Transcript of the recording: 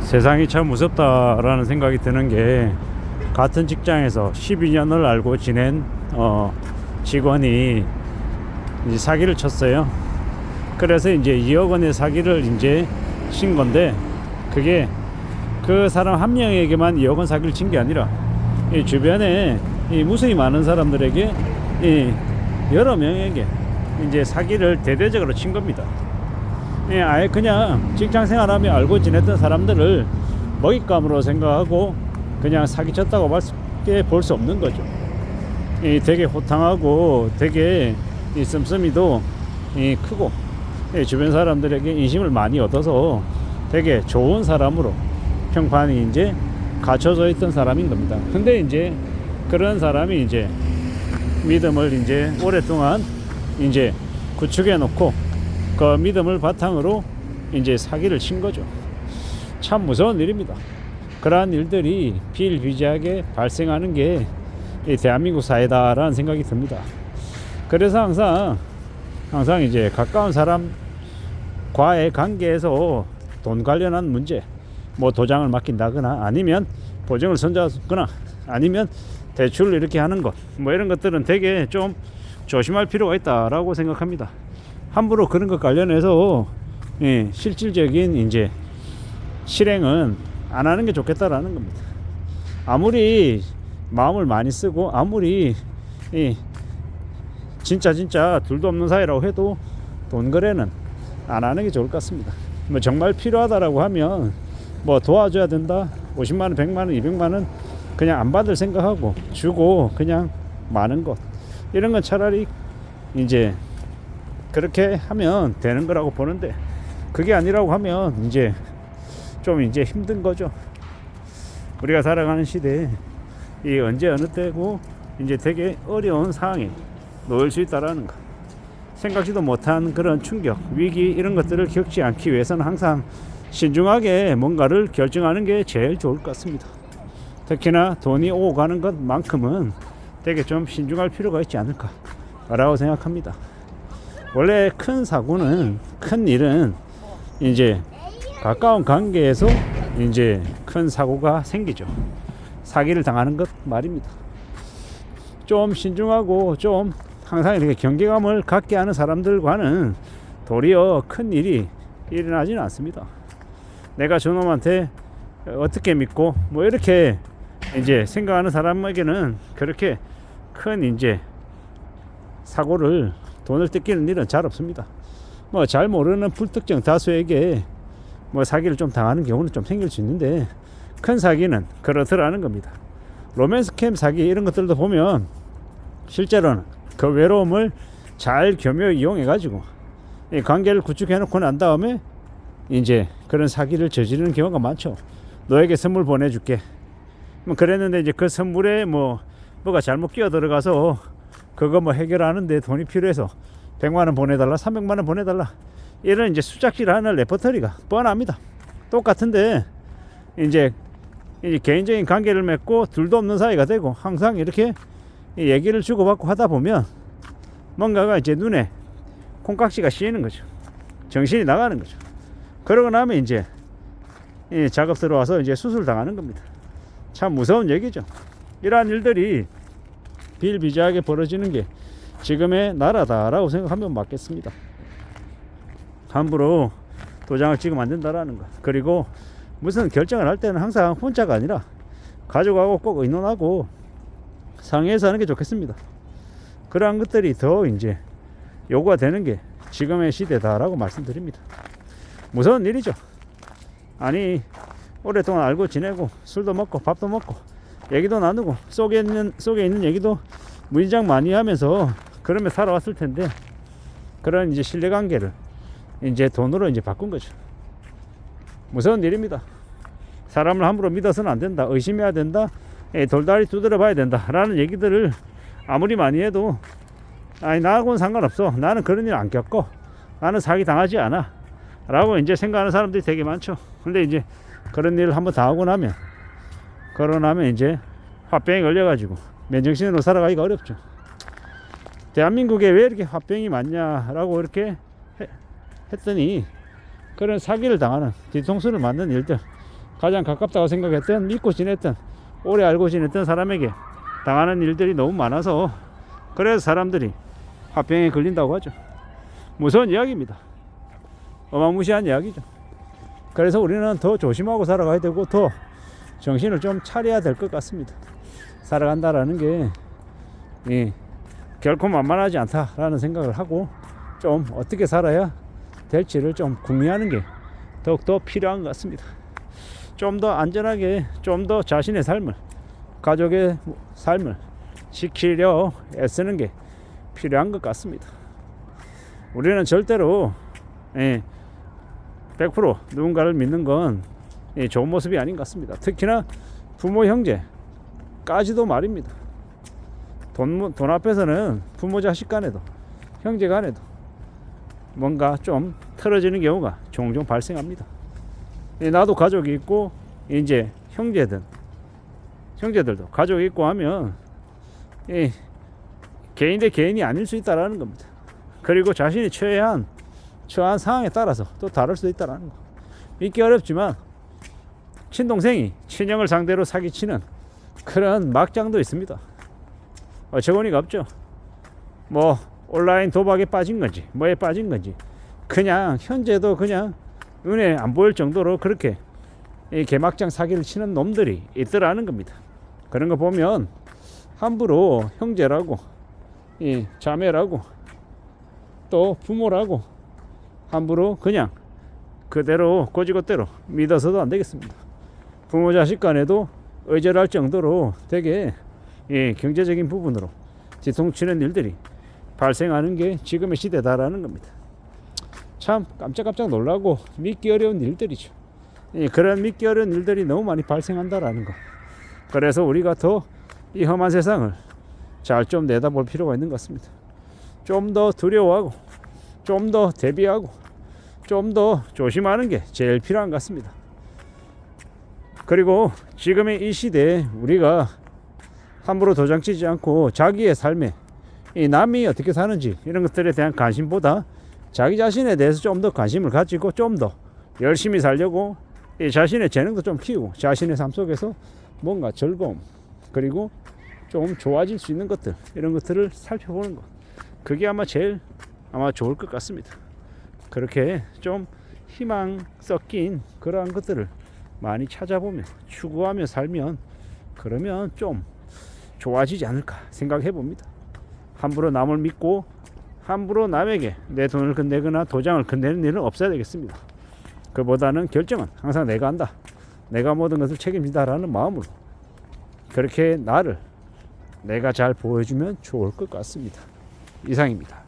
세상이 참 무섭다라는 생각이 드는 게, 같은 직장에서 12년을 알고 지낸 직원이 이제 사기를 쳤어요. 그래서 이제 2억 원의 사기를 이제 친 건데, 그게 그 사람 한 명에게만 2억 원 사기를 친 게 아니라 이 주변에 이 무수히 많은 사람들에게, 이 여러 명에게 이제 사기를 대대적으로 친 겁니다. 아예 그냥 직장 생활하며 알고 지냈던 사람들을 먹잇감으로 생각하고 그냥 사기쳤다고 밖에 볼 수 없는 거죠. 되게 호탕하고 되게 이 씀씀이도 크고, 주변 사람들에게 인심을 많이 얻어서 되게 좋은 사람으로 평판이 이제 갖춰져 있던 사람인 겁니다. 근데 이제 그런 사람이 이제 믿음을 이제 오랫동안 이제 구축해 놓고 그 믿음을 바탕으로 이제 사기를 친 거죠. 참 무서운 일입니다. 그러한 일들이 비일비재하게 발생하는 게 이 대한민국 사회다라는 생각이 듭니다. 그래서 항상 이제 가까운 사람과의 관계에서 돈 관련한 문제, 뭐 도장을 맡긴다거나 아니면 보증을 선자하거나 아니면 대출을 이렇게 하는 것, 뭐 이런 것들은 되게 좀 조심할 필요가 있다라고 생각합니다. 함부로 그런 것 관련해서 실질적인 이제 실행은 안 하는 게 좋겠다라는 겁니다. 아무리 마음을 많이 쓰고 아무리 진짜 둘도 없는 사이라고 해도 돈 거래는 안 하는 게 좋을 것 같습니다. 뭐 정말 필요하다라고 하면 뭐 도와줘야 된다, 50만 원, 100만 원, 200만 원 그냥 안 받을 생각하고 주고 그냥 많은 것, 이런 건 차라리 이제 그렇게 하면 되는 거라고 보는데, 그게 아니라고 하면 이제 좀 이제 힘든 거죠. 우리가 살아가는 시대에 이 언제 어느 때고 이제 되게 어려운 상황에 놓일 수 있다라는 거, 생각지도 못한 그런 충격, 위기 이런 것들을 겪지 않기 위해서는 항상 신중하게 뭔가를 결정하는 게 제일 좋을 것 같습니다. 특히나 돈이 오고 가는 것만큼은 되게 좀 신중할 필요가 있지 않을까라고 생각합니다. 원래 큰 사고는, 큰 일은 이제 가까운 관계에서 이제 큰 사고가 생기죠. 사기를 당하는 것 말입니다. 좀 신중하고 좀 항상 이렇게 경계감을 갖게 하는 사람들과는 도리어 큰 일이 일어나지는 않습니다. 내가 저놈한테 어떻게 믿고 뭐 이렇게 이제 생각하는 사람에게는 그렇게 큰 이제 사고를, 돈을 뜯기는 일은 잘 없습니다. 뭐 잘 모르는 불특정 다수에게 뭐 사기를 좀 당하는 경우는 좀 생길 수 있는데, 큰 사기는 그렇더라는 겁니다. 로맨스 캠 사기 이런 것들도 보면 실제로는 그 외로움을 잘 겸여 이용해 가지고 이 관계를 구축해 놓고 난 다음에 이제 그런 사기를 저지르는 경우가 많죠. 너에게 선물 보내줄게, 뭐 그랬는데 이제 그 선물에 뭐가 잘못 끼어 들어가서 그거 뭐 해결하는데 돈이 필요해서 100만 원 보내달라, 300만 원 보내달라, 이런 이제 수작질하는 레퍼토리가 뻔합니다. 똑같은데 이제 개인적인 관계를 맺고 둘도 없는 사이가 되고 항상 이렇게 얘기를 주고받고 하다 보면 뭔가가 이제 눈에 콩깍지가 씌이는 거죠. 정신이 나가는 거죠. 그러고 나면 이제 작업 들어와서 이제 수술 당하는 겁니다. 참 무서운 얘기죠. 이러한 일들이 비일비재하게 벌어지는 게 지금의 나라다라고 생각하면 맞겠습니다. 함부로 도장을 찍으면 안 된다라는 거. 그리고 무슨 결정을 할 때는 항상 혼자가 아니라 가족하고 꼭 의논하고 상의해서 하는 게 좋겠습니다. 그러한 것들이 더 이제 요구가 되는 게 지금의 시대다라고 말씀드립니다. 무서운 일이죠. 아니 오랫동안 알고 지내고 술도 먹고 밥도 먹고 얘기도 나누고 속에 있는 얘기도 무인장 많이 하면서 그러면 살아왔을 텐데, 그런 이제 신뢰관계를 이제 돈으로 이제 바꾼 거죠. 무서운 일입니다. 사람을 함부로 믿어서는 안 된다, 의심해야 된다, 돌다리 두드려 봐야 된다 라는 얘기들을 아무리 많이 해도 아니 나하고는 상관없어, 나는 그런 일 안 겪어, 나는 사기 당하지 않아 라고 이제 생각하는 사람들이 되게 많죠. 근데 이제 그런 일을 한번 당하고 나면, 그러고 나면 이제 화병에 걸려가지고 맨정신으로 살아가기가 어렵죠. 대한민국에 왜 이렇게 화병이 많냐라고 이렇게 했더니 그런 사기를 당하는, 뒤통수를 맞는 일들, 가장 가깝다고 생각했던, 믿고 지냈던, 오래 알고 지냈던 사람에게 당하는 일들이 너무 많아서, 그래서 사람들이 화병에 걸린다고 하죠. 무서운 이야기입니다. 어마무시한 이야기죠. 그래서 우리는 더 조심하고 살아가야 되고, 더 정신을 좀 차려야 될 것 같습니다. 살아간다라는 게 결코 만만하지 않다라는 생각을 하고, 좀 어떻게 살아야 될지를 좀 궁리하는 게 더욱더 필요한 것 같습니다. 좀 더 안전하게, 좀 더 자신의 삶을, 가족의 삶을 지키려 애쓰는 게 필요한 것 같습니다. 우리는 절대로 100% 누군가를 믿는 건 좋은 모습이 아닌 것 같습니다. 특히나 부모, 형제까지도 말입니다. 돈 앞에서는 부모, 자식 간에도, 형제 간에도 뭔가 좀 틀어지는 경우가 종종 발생합니다. 나도 가족이 있고, 이제 형제들도 가족이 있고 하면 개인 대 개인이 아닐 수 있다라는 겁니다. 그리고 자신이 처한 상황에 따라서 또 다를 수도 있다라는 거. 믿기 어렵지만 친동생이 친형을 상대로 사기치는 그런 막장도 있습니다. 어처구니가 없죠. 뭐 온라인 도박에 빠진 건지 뭐에 빠진 건지, 그냥 현재도 그냥 눈에 안 보일 정도로 그렇게 개막장 사기를 치는 놈들이 있더라는 겁니다. 그런 거 보면 함부로 형제라고, 자매라고, 또 부모라고 함부로 그냥 그대로 고지것대로 믿어서도 안 되겠습니다. 부모, 자식 간에도 의절할 정도로 되게 경제적인 부분으로 뒤통치는 일들이 발생하는 게 지금의 시대다라는 겁니다. 참 깜짝깜짝 놀라고 믿기 어려운 일들이죠. 그런 믿기 어려운 일들이 너무 많이 발생한다라는 거. 그래서 우리가 더 이 험한 세상을 잘 좀 내다볼 필요가 있는 것 같습니다. 좀 더 두려워하고, 좀 더 대비하고, 좀 더 조심하는 게 제일 필요한 것 같습니다. 그리고 지금의 이 시대에 우리가 함부로 도장치지 않고 자기의 삶에 이 남이 어떻게 사는지 이런 것들에 대한 관심보다 자기 자신에 대해서 좀 더 관심을 가지고 좀 더 열심히 살려고, 이 자신의 재능도 좀 키우고, 자신의 삶 속에서 뭔가 즐거움, 그리고 좀 좋아질 수 있는 것들, 이런 것들을 살펴보는 것, 그게 아마 제일 좋을 것 같습니다. 그렇게 좀 희망 섞인 그러한 것들을 많이 찾아보며 추구하며 살면, 그러면 좀 좋아지지 않을까 생각해 봅니다. 함부로 남을 믿고 함부로 남에게 내 돈을 건네거나 도장을 건네는 일은 없어야 되겠습니다. 그보다는 결정은 항상 내가 한다, 내가 모든 것을 책임진다라는 마음으로 그렇게 나를 내가 잘 보여주면 좋을 것 같습니다. 이상입니다.